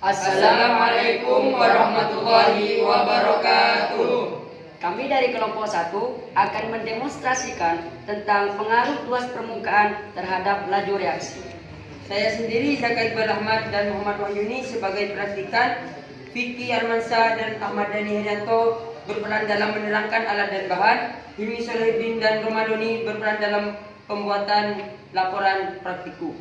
Assalamualaikum warahmatullahi wabarakatuh. Kami dari kelompok 1 akan mendemonstrasikan tentang pengaruh luas permukaan terhadap laju reaksi. Saya sendiri Zaka Iqbal Ahmad dan Muhammad Wahyuni sebagai praktikan, Vicky Armansyah dan Ahmad Dhani Herianto berperan dalam menerangkan alat dan bahan, Hilmi Solihuddin dan Romadoni berperan dalam pembuatan laporan praktikum.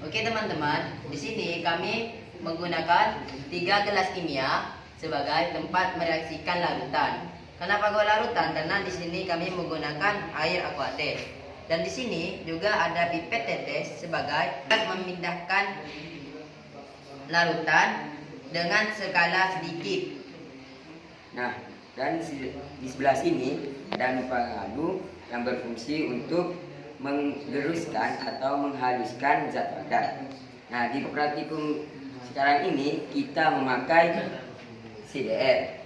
Oke teman-teman, di sini kami menggunakan 3 gelas kimia sebagai tempat mereaksikan larutan. Kenapa gua larutan? Karena di sini kami menggunakan air aquates. Dan di sini juga ada pipet tetes sebagai memindahkan larutan dengan skala sedikit. Nah, dan di sebelah sini ada pengadu yang berfungsi untuk menggeruskan atau menghaluskan zat padat. Nah, di praktikum sekarang ini kita memakai CDR.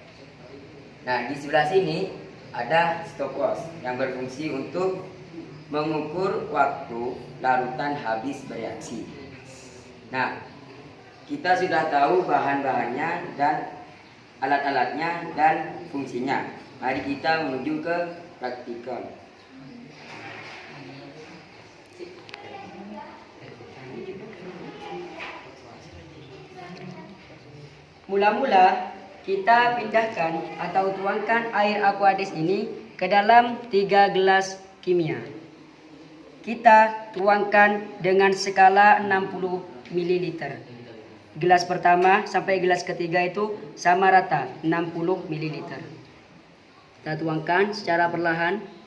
Nah, di sebelah sini ada stopwatch yang berfungsi untuk mengukur waktu larutan habis bereaksi. Nah, kita sudah tahu bahan-bahannya dan alat-alatnya dan fungsinya. Mari kita menuju ke praktikum. Mula-mula kita pindahkan atau tuangkan air aquades ini ke dalam 3 gelas kimia. Kita tuangkan dengan skala 60 ml. Gelas pertama sampai gelas ketiga itu sama rata 60 ml. Kita tuangkan secara perlahan.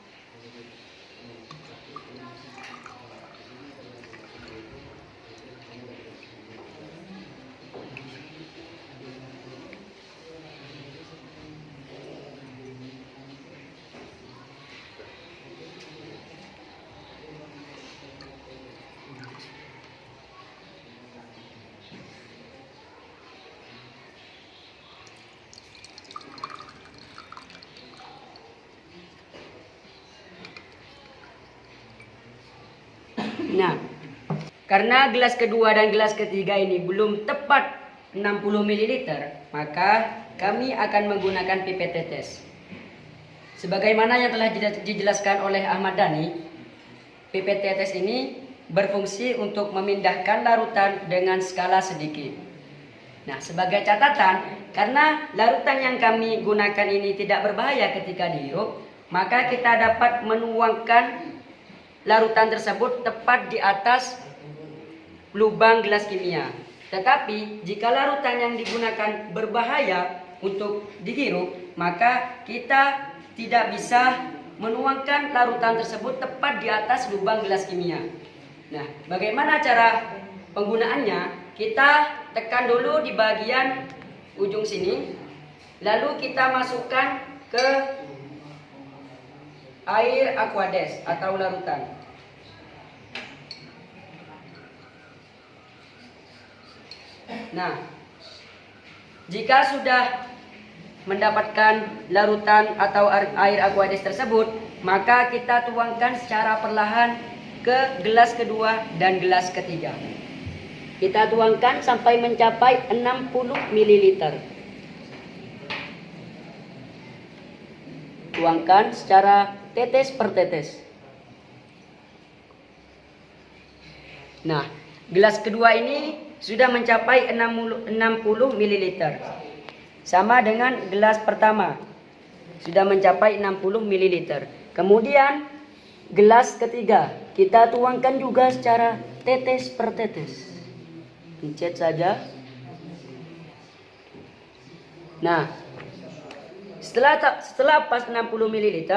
Nah, karena gelas kedua dan gelas ketiga ini belum tepat 60 ml, maka kami akan menggunakan pipet tetes. Sebagaimana yang telah dijelaskan oleh Ahmad Dhani, pipet tetes ini berfungsi untuk memindahkan larutan dengan skala sedikit. Nah, sebagai catatan, karena larutan yang kami gunakan ini tidak berbahaya ketika dihirup, maka kita dapat menuangkan larutan tersebut tepat di atas lubang gelas kimia. Tetapi jika larutan yang digunakan berbahaya untuk dihirup, maka kita tidak bisa menuangkan larutan tersebut tepat di atas lubang gelas kimia. Nah, bagaimana cara penggunaannya? Kita tekan dulu di bagian ujung sini, lalu kita masukkan ke air aquades atau larutan. Nah, jika sudah mendapatkan larutan atau air aquades tersebut, maka kita tuangkan secara perlahan ke gelas kedua dan gelas ketiga. Kita tuangkan sampai mencapai 60 ml. Tuangkan secara tetes per tetes. Nah, gelas kedua ini sudah mencapai 60 ml. Sama dengan gelas pertama. Sudah mencapai 60 ml. Kemudian gelas ketiga kita tuangkan juga secara tetes per tetes. Pencet saja. Nah, setelah pas 60 ml,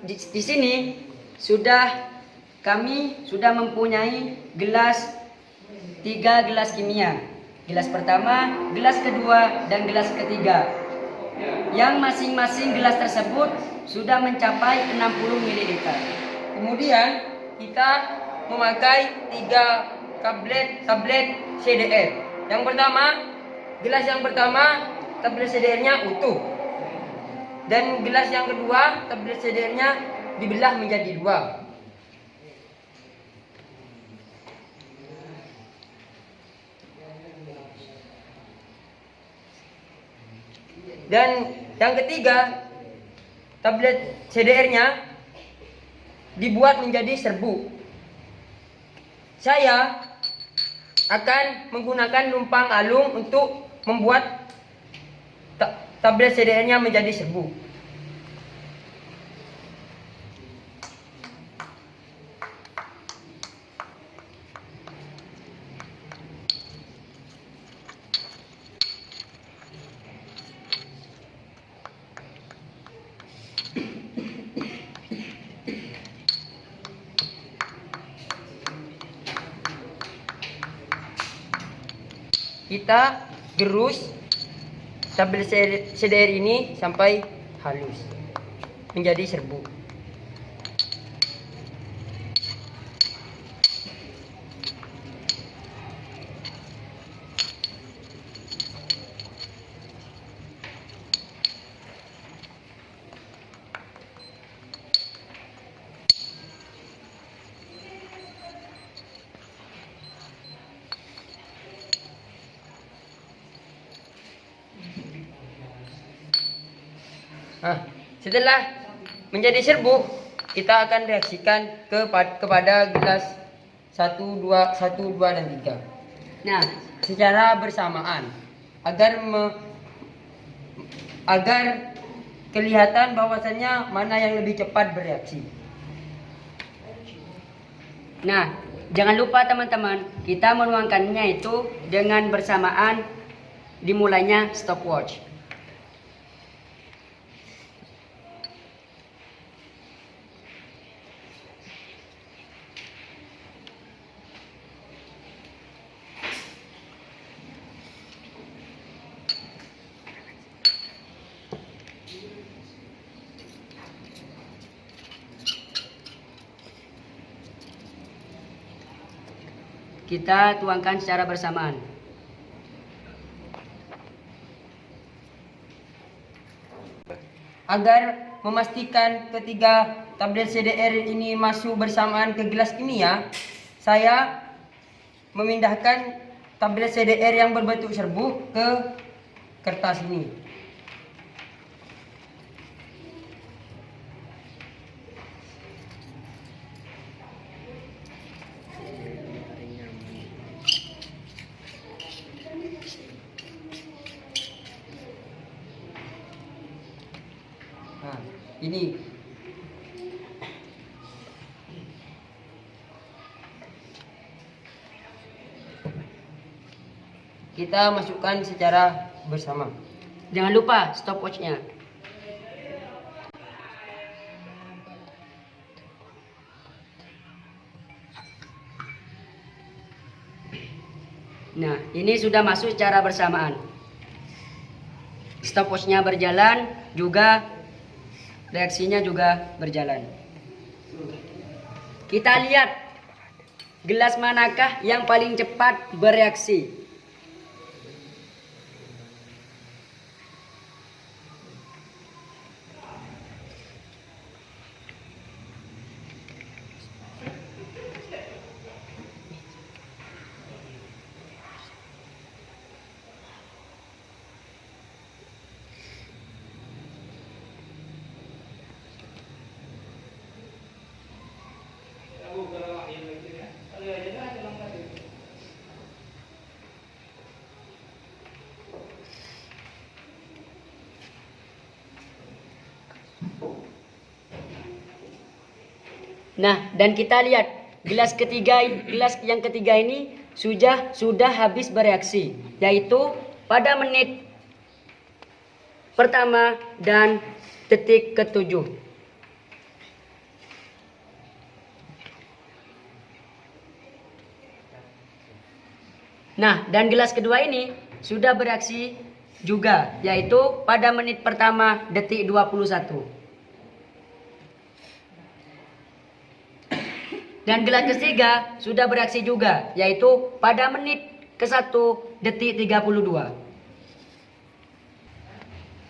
di sini kami sudah mempunyai 3 gelas kimia. Gelas pertama, gelas kedua, dan gelas ketiga. Yang masing-masing gelas tersebut sudah mencapai 60 ml. Kemudian kita memakai 3 tablet CDR. Gelas yang pertama tablet CDR-nya utuh. Dan gelas yang kedua, tablet CDR-nya dibelah menjadi dua. Dan yang ketiga, tablet CDR-nya dibuat menjadi serbuk. Saya akan menggunakan lumpang alung untuk membuat tablet CDR-nya menjadi serbuk. Kita gerus tablet CDR ini sampai halus menjadi serbuk. Nah, setelah menjadi serbuk, kita akan reaksikan kepada gelas 1, 2, dan 3. Nah, secara bersamaan agar kelihatan bahwasannya mana yang lebih cepat bereaksi. Nah, jangan lupa teman-teman, kita menuangkannya itu dengan bersamaan dimulainya stopwatch. Kita tuangkan secara bersamaan. Agar memastikan ketiga tablet CDR ini masuk bersamaan ke gelas kimia, saya memindahkan tablet CDR yang berbentuk serbuk ke kertas ini. Nah, ini kita masukkan secara bersama. Jangan lupa stopwatch-nya. Nah, ini sudah masuk secara bersamaan. Stopwatch-nya berjalan, juga reaksinya juga berjalan. Kita lihat gelas manakah yang paling cepat bereaksi. Nah, dan kita lihat gelas yang ketiga ini sudah habis bereaksi, yaitu pada menit pertama dan detik ke-7. Nah, dan gelas kedua ini sudah bereaksi juga, yaitu pada menit pertama detik 21. Dan gelas ketiga sudah bereaksi juga, yaitu pada menit ke-1 detik 32.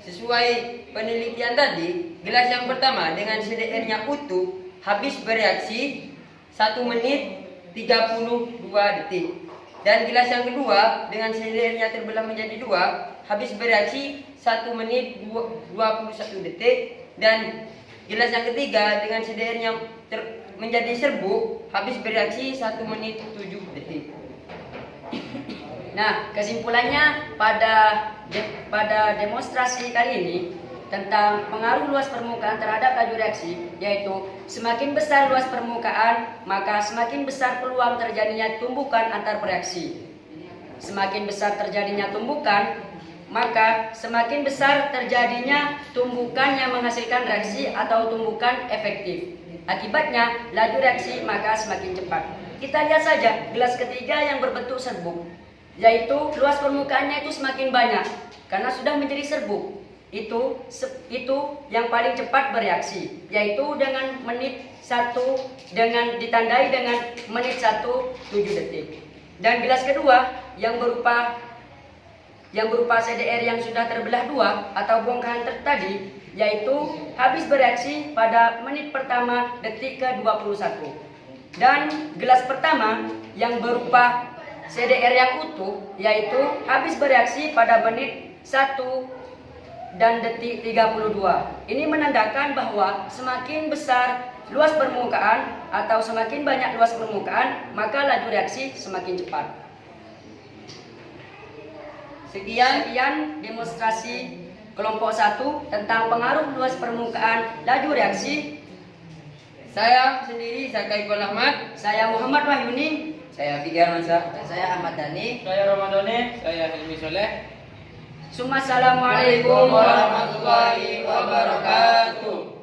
Sesuai penelitian tadi, gelas yang pertama dengan CDR-nya utuh habis bereaksi 1 menit 32 detik. Dan gelas yang kedua dengan CDR-nya terbelah menjadi 2 habis bereaksi 1 menit 21 detik. Dan gelas yang ketiga dengan CDR-nya menjadi serbuk habis bereaksi 1 menit 7 detik. Nah, kesimpulannya pada demonstrasi kali ini tentang pengaruh luas permukaan terhadap laju reaksi, yaitu semakin besar luas permukaan, maka semakin besar peluang terjadinya tumbukan antar bereaksi. Semakin besar terjadinya tumbukan, maka semakin besar terjadinya tumbukan yang menghasilkan reaksi atau tumbukan efektif. Akibatnya, laju reaksi maka semakin cepat. Kita lihat saja gelas ketiga yang berbentuk serbuk, yaitu luas permukaannya itu semakin banyak karena sudah menjadi serbuk. Itu yang paling cepat bereaksi, yaitu dengan menit 1 dengan ditandai dengan menit 1 7 detik. Dan gelas kedua yang berupa CDR yang sudah terbelah 2 atau bongkahan tadi, yaitu habis bereaksi pada menit pertama detik ke-21. Dan gelas pertama yang berupa CDR yang utuh, yaitu habis bereaksi pada menit 1 dan detik 32. Ini menandakan bahwa semakin besar luas permukaan atau semakin banyak luas permukaan, maka laju reaksi semakin cepat. Sekian demonstrasi kelompok 1 tentang pengaruh luas permukaan laju reaksi. Saya sendiri Zakai Iqbal Ahmad. Saya Muhammad Wahyuni. Saya Fikri Armansyah. Dan saya Ahmad Dhani. Saya Ramadhani. Saya Hilmi Soleh. Assalamualaikum warahmatullahi wabarakatuh.